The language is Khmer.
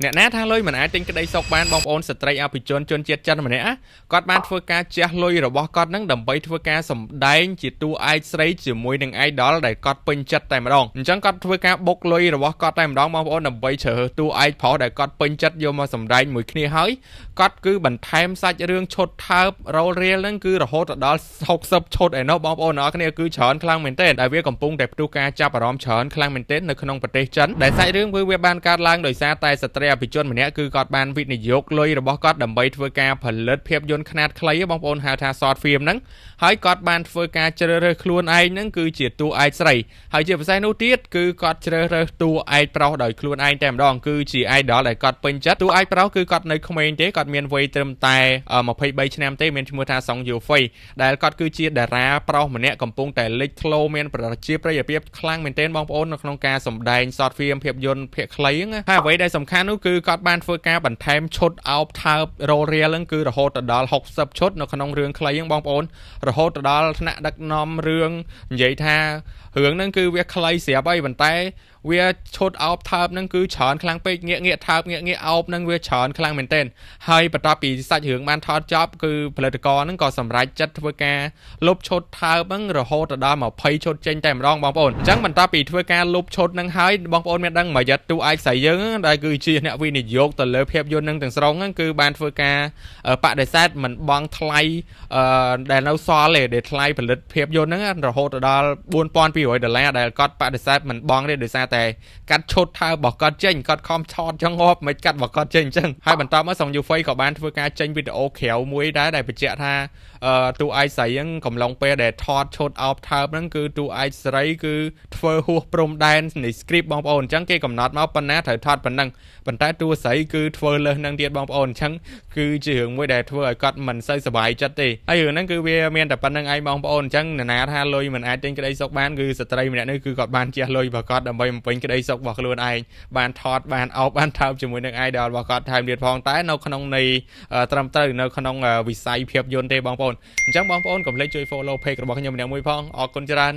អ្នកណាថាលុយមិនអាចទិញក្តីសុខបានបងប្អូនស្ត្រីអភិជនជនជាតិចិនម្នាក់គាត់បានធ្វើការជះលុយរបស់គាត់នឹងដើម្បីធ្វើការសម្ដែងជាតួឯកស្រីជាមួយនឹង idol ដែលគាត់ពេញចិត្តតែម្ដងអញ្ចឹងគាត់ធ្វើការបុកលុយរបស់គាត់តែម្ដងបងប្អូនដើម្បីជ្រើសតួឯកប្រុសដែលគាត់ពេញចិត្តយកមកសម្ដែងមួយគ្នាហើយគាត់គឺបន្ថែមសាច់រឿងឈុតថើបរ៉ូលរៀលហ្នឹងគឺរហូតដល់60ឈុតឯណោះបងប្អូនអរគ្នាគឺច្រើនខ្លាំងមែនទែនដែលវាកំពុងតែផ្ទុះការចាប់អារម្មណ៍ច្រើនខ្លាំងមែនទែននៅក្នុងប្រទេសចិនដែលសាច់រឿងវាបានកើតឡើងដោយសារតែស្ត្រីអភិជនម្នាក់គឺគាត់បានវិនិយោគលុយរបស់គាត់ដើម្បីធ្វើការផលិតភាពយន្តខ្នាតខ្លីបងប្អូនហៅថា short film ហ្នឹងហើយគាត់បានធ្វើការជ្រើសរើសខ្លួនឯងហ្នឹងគឺជាតួឯកស្រីហើយជាពិសេសនោះទៀតគឺគាត់ជ្រើសរើសតួឯកប្រុសដោយខ្លួនឯងតែម្ដងគឺជា idol ដែលគាត់ពេញចិត្តតួឯកប្រុសគឺគាត់នៅក្មេងទេគាត់មានវ័យត្រឹមតែ23ឆ្នាំទេមានឈ្មោះថាសុងយូហ្វៃដែលគាត់គឺជាតារាប្រុសម្នាក់កំពុងតែលេចធ្លោមានប្រជាប្រិយភាពខ្លាំងមែនទែនបងប្អូននៅក្នុងការសម្ដែង short film ភាពយន្តភាគខ្លីហ្នឹងហើយអ្វីដែលសំខាន់នោះគឺគាត់បានធ្វើការបន្ថែមឈុតអោបថើបរ៉ូលរៀលហ្នឹងគឺរហូតដល់60ឈុតនៅក្នុងរឿងខ្លីហ្នឹងបងប្អូនរហូតដល់ថ្នាក់ដឹកនាំរឿងនិយាយថារឿងហ្នឹងគឺវាខ្លីស្រាប់ហើយប៉ុន្តែវាឈុតអោបថើបហ្នឹងគឺច្រើនខ្លាំងពេកងាកថើបងាកអោបហ្នឹងវាច្រើនខ្លាំងមែនទែនហើយបន្ទាប់ពីសាច់រឿងបានថតចប់គឺផលិតករហ្នឹងក៏សម្រេចចិត្តធ្វើការលុបឈុតថើបហ្នឹងរហូតដល់20ឈុតចេញតែម្ដងបងប្អូនអញ្ចឹងបន្ទាប់ពីធ្វើការលុបឈុតហ្នឹងហើយបងប្អូនមានដឹងមួយយត់តួឯកស្រីយើងដែលគឺជាអ្នកវិនិយោគទៅលើភាពយន្តហ្នឹងទាំងស្រុងហ្នឹងគឺបានធ្វើការបដិសេធមិនបង់ថ្លៃដែលនៅសល់ទេដែលថ្លៃផលិតភាពយន្តហ្នឹងរហូតដល់$4200ដែលគាត់បដិសេធមិនបង់ទេដោយសារតែកាត់ឈុតថើបរបស់គាត់ចេញគាត់ខំឆតចឹងហប់មិនកាត់របស់គាត់ចេញអញ្ចឹងហើយបន្តមកសុងយូហ្វៃក៏បានធ្វើការចេញវីដេអូក្រៅមួយដែរដែលបញ្ជាក់ថាតួឯកស្រីហ្នឹងកំឡុងពេលដែលថតឈុតអោបថើបហ្នឹងគឺតួឯកស្រីគឺធ្វើហួសព្រំដែននៃ script បងប្អូនអញ្ចឹងគេកំណត់មកប៉ុណ្ណាត្រូវថតប៉ុណ្ណឹងប៉ុន្តែតួស្រីគឺធ្វើលើសនឹងទៀតបងប្អូនអញ្ចឹងគឺជារឿងមួយដែលធ្វើឲ្យគាត់មិនសូវសប្បាយចិត្តទេហើយរឿងហ្នឹងគឺវាមានតែប៉ុណ្្នឹងឯងបងប្អូនអញ្ចឹងនរណាថាលុយមិនអាចទិញក្តីសុខបានគឺស្ត្រីម្នាក់នេះគឺគាត់បានជះលុយរបស់គាត់ដើម្បីបំពេញក្តីសុខរបស់ខ្លួនឯងបានថតបានអោបបានថើបជាមួយនឹង idol របស់គាត់ថែមទៀតផងតែនៅក្នុងនៃត្រឹមត្រូវនៅក្នុងវិស័យភាពយន្តទេបងប្អូនអញ្ចឹងបងប្អូនកុំភ្លេចជួយ follow page របស់ខ្ញុំម្នាក់មួយផងអរគុណច្រើន